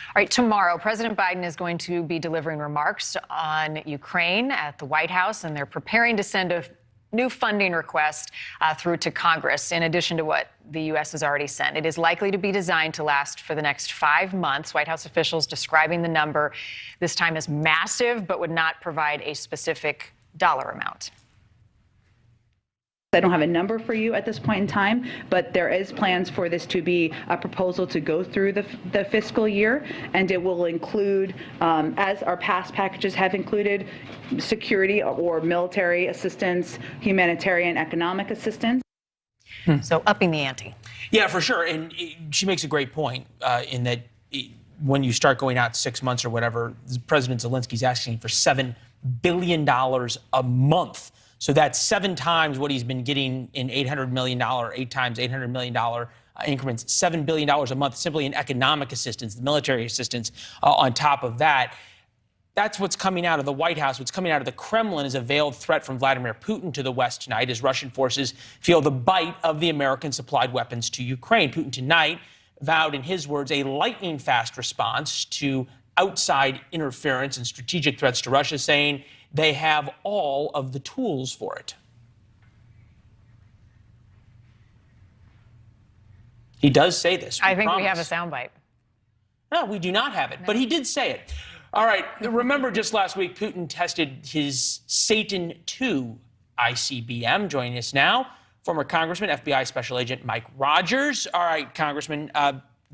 All right, tomorrow, President Biden is going to be delivering remarks on Ukraine at the White House, and they're preparing to send a new funding request through to Congress, in addition to what the U.S. has already sent. It is likely to be designed to last for the next 5 months. White House officials describing the number this time as massive, but would not provide a specific dollar amount. I don't have a number for you at this point in time, but there is plans for this to be a proposal to go through the fiscal year, and it will include, as our past packages have included, security or military assistance, humanitarian economic assistance. So upping the ante. Yeah, for sure. And she makes a great point in that when you start going out 6 months or whatever, President Zelensky's asking for $7 billion a month. So that's 7 times what he's been getting in $800 million, 8 times $800 million increments, $7 billion a month simply in economic assistance, the military assistance on top of that. That's what's coming out of the White House. What's coming out of the Kremlin is a veiled threat from Vladimir Putin to the West tonight as Russian forces feel the bite of the American-supplied weapons to Ukraine. Putin tonight vowed, in his words, a lightning-fast response to outside interference and strategic threats to Russia, saying they have all of the tools for it. He does say this. I think we have a soundbite. No, we do not have it, but he did say it. All right, remember just last week, Putin tested his Satan II ICBM. Joining us now, former Congressman, FBI Special Agent Mike Rogers. All right, Congressman,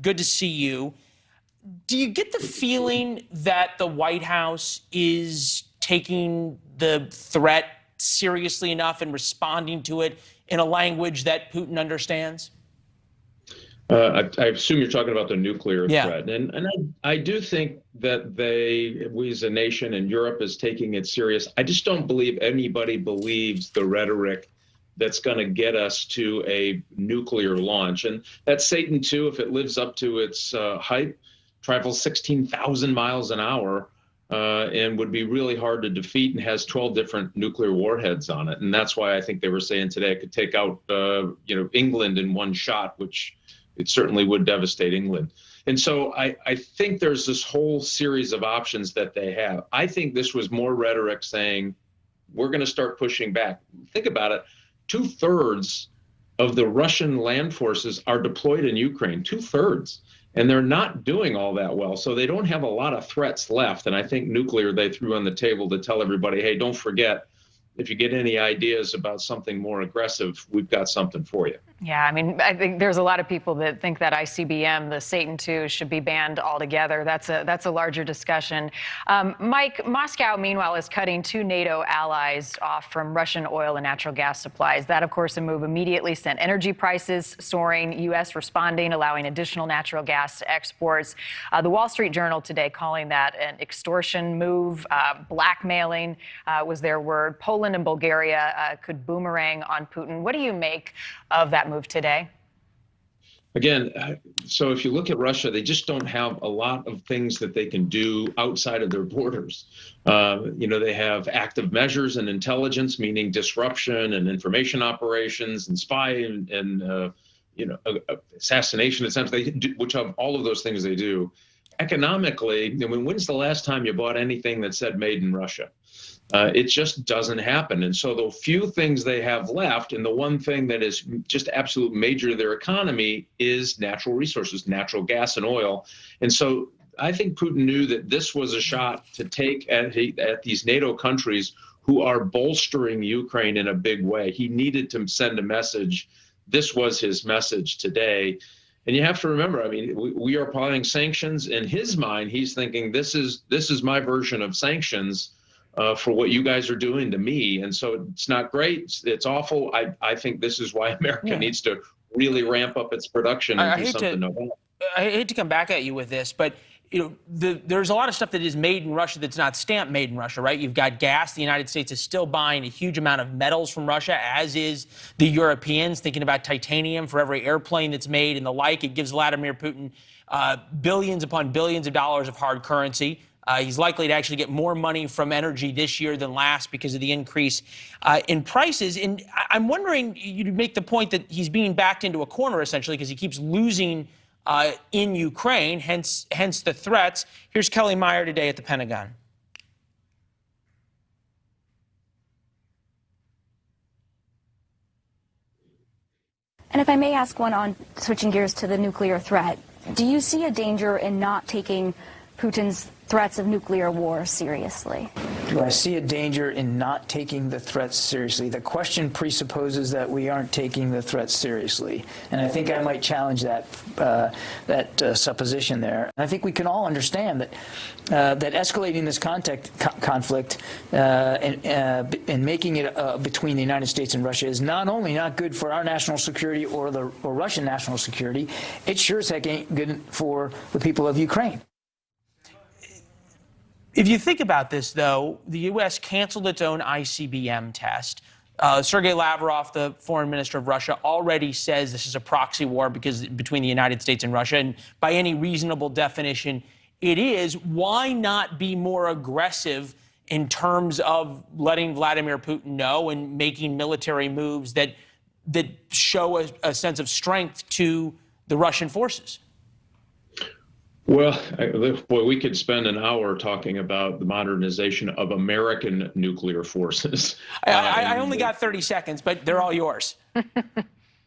good to see you. Do you get the feeling that the White House is taking the threat seriously enough and responding to it in a language that Putin understands? I assume you're talking about the nuclear threat. And I do think that we as a nation and Europe is taking it serious. I just don't believe anybody believes the rhetoric that's going to get us to a nuclear launch. And that Satan II, if it lives up to its hype, travels 16,000 miles an hour and would be really hard to defeat, and has 12 different nuclear warheads on it. And that's why I think they were saying today it could take out England in one shot, which it certainly would devastate England. And so I think there's this whole series of options that they have. I think this was more rhetoric saying, we're going to start pushing back. Think about it. 2/3 of the Russian land forces are deployed in Ukraine, 2/3. And they're not doing all that well. So they don't have a lot of threats left. And I think nuclear they threw on the table to tell everybody, hey, don't forget, if you get any ideas about something more aggressive, we've got something for you. Yeah, I mean, I think there's a lot of people that think that ICBM, the Satan II, should be banned altogether. That's a larger discussion. Mike, Moscow, meanwhile, is cutting 2 NATO allies off from Russian oil and natural gas supplies. That, of course, a move immediately sent energy prices soaring, U.S. responding, allowing additional natural gas exports. The Wall Street Journal today calling that an extortion move, blackmailing was their word. Poland and Bulgaria could boomerang on Putin. What do you make of that move today? Again, so if you look at Russia, they just don't have a lot of things that they can do outside of their borders. They have active measures and intelligence, meaning disruption and information operations and spy and assassination attempts, which of all of those things they do. Economically, when's the last time you bought anything that said made in Russia? It just doesn't happen. And so the few things they have left, and the one thing that is just absolute major to their economy, is natural resources, natural gas and oil. And so I think Putin knew that this was a shot to take at these NATO countries who are bolstering Ukraine in a big way. He needed to send a message. This was his message today. And you have to remember, I mean, we are applying sanctions. In his mind, he's thinking, this is my version of sanctions for what you guys are doing to me. And so it's not great. It's awful. I think this is why America needs to really ramp up its production and do something about it. I hate to come back at you with this, but there's a lot of stuff that is made in Russia that's not stamped made in Russia, right? You've got gas. The United States is still buying a huge amount of metals from Russia, as is the Europeans, thinking about titanium for every airplane that's made and the like. It gives Vladimir Putin billions upon billions of dollars of hard currency. He's likely to actually get more money from energy this year than last because of the increase in prices. And I'm wondering, you make the point that he's being backed into a corner, essentially, because he keeps losing in Ukraine, hence the threats. Here's Kelly Meyer today at the Pentagon. And if I may ask one on switching gears to the nuclear threat, do you see a danger in not taking Putin's threats of nuclear war seriously? Do I see a danger in not taking the threats seriously? The question presupposes that we aren't taking the threats seriously, and I think I might challenge that supposition there. I think we can all understand that escalating this conflict and making it between the United States and Russia is not only not good for our national security or Russian national security, it sure as heck ain't good for the people of Ukraine. If you think about this, though, the U.S. canceled its own ICBM test. Sergei Lavrov, the foreign minister of Russia, already says this is a proxy war between the United States and Russia. And by any reasonable definition, it is. Why not be more aggressive in terms of letting Vladimir Putin know and making military moves that show a sense of strength to the Russian forces? Well, boy, we could spend an hour talking about the modernization of American nuclear forces. I only got 30 seconds, but they're all yours. Yeah,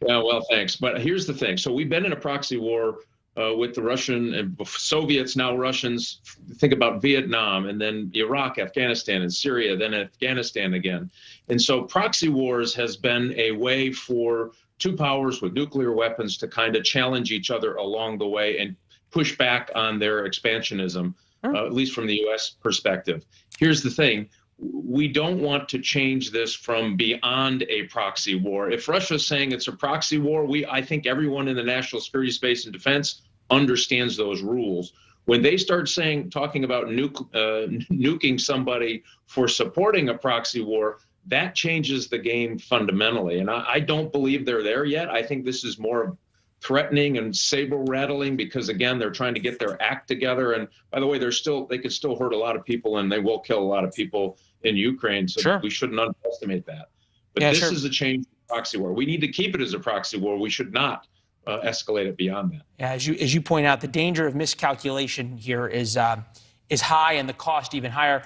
well, thanks. But here's the thing. So we've been in a proxy war with the Russian and Soviets, now Russians. Think about Vietnam, and then Iraq, Afghanistan, and Syria, then Afghanistan again. And so proxy wars has been a way for two powers with nuclear weapons to kind of challenge each other along the way and push back on their expansionism, at least from the U.S. perspective. Here's the thing. We don't want to change this from beyond a proxy war. If Russia's saying it's a proxy war, I think everyone in the national security space and defense understands those rules. When they start talking about nuking somebody for supporting a proxy war, that changes the game fundamentally. And I don't believe they're there yet. I think this is more threatening and saber rattling because, again, they're trying to get their act together. And by the way, they could still hurt a lot of people, and they will kill a lot of people in Ukraine. So sure, we shouldn't underestimate that. But yeah, this sure, is a change in proxy war. We need to keep it as a proxy war. We should not escalate it beyond that. Yeah, as you point out, the danger of miscalculation here is high, and the cost even higher.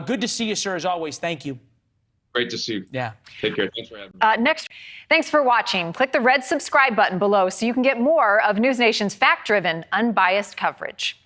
Good to see you, sir, as always. Thank you. Great to see you. Yeah. Take care. Thanks for having me. Thanks for watching. Click the red subscribe button below so you can get more of NewsNation's fact-driven, unbiased coverage.